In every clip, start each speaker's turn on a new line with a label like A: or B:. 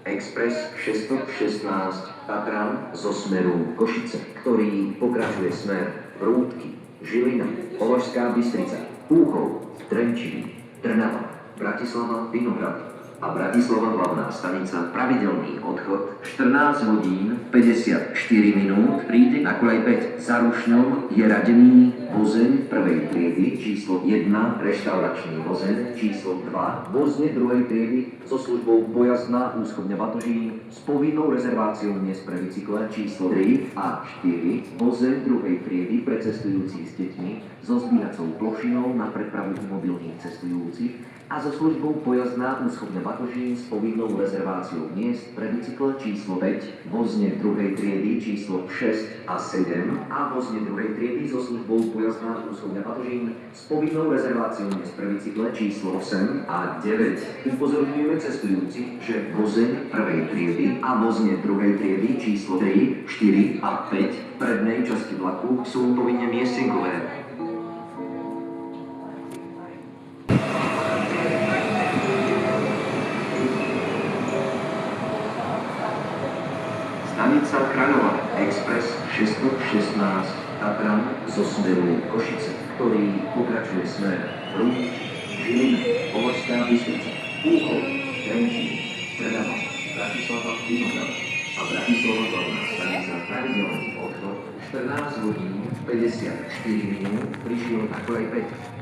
A: Express 616 Tatran zo smeru Košice, ktorý pokračuje smer Prúdky, Žilina, Považská Bystrica, Púchov, Trenčín, Trnava, Bratislava, Vinohrady a Bratislava hlavná stanica pravidelný odchod 14 hodín 54 minút príde na koľaj 5. Za Rušňou je radený vozeň prvej triedy číslo 1, reštauračný vozeň číslo 2, vozne druhej triedy so službou pojazdná úschodňa Batožín s povinnou rezerváciou dnes pre bicykle číslo 3 a 4, vozeň druhej triedy pre cestujúcich s deťmi so zbieracou plošinou na prepravu mobilných cestujúcich a so službou pojazdná úschodňa Batožín s povinnou rezerváciou miest pre bicykle číslo 5, vozne druhej triedy číslo 6 a 7 a vozne druhej triedy so službou pojazdná úschodňa Batožín s povinnou rezerváciou miest pre bicykle číslo 8 a 9. Upozorňujeme cestujúcich, že vozeň prvej triedy a vozne druhej triedy číslo 3, 4 a 5 v prednej časti vlaku sú povinne miestenkové. Stanica Kráľova, Express 616 Tatran zo smeru Košice, ktorý pokračuje smer Prúdky, Žilina, Považská Bystrica, Púchov, Trenčín, Trnava, Bratislava, Vinohrady a Bratislava hlavná stanica pravidelný odchod 14 hodín 54 minút prišiel na koľaj 5.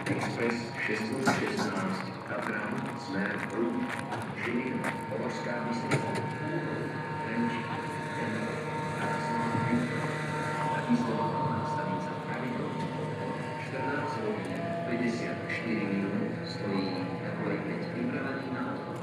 A: Express 616 Tatran smer Prúdky, Žilina, Považská Bystrica, Trenčín, Trnava, Bratislava, Vinohrady a Bratislava hlavná stanica pravidelný odchod 14 hodín 54 minút stojí na koľaj 5 pripravený na odchod.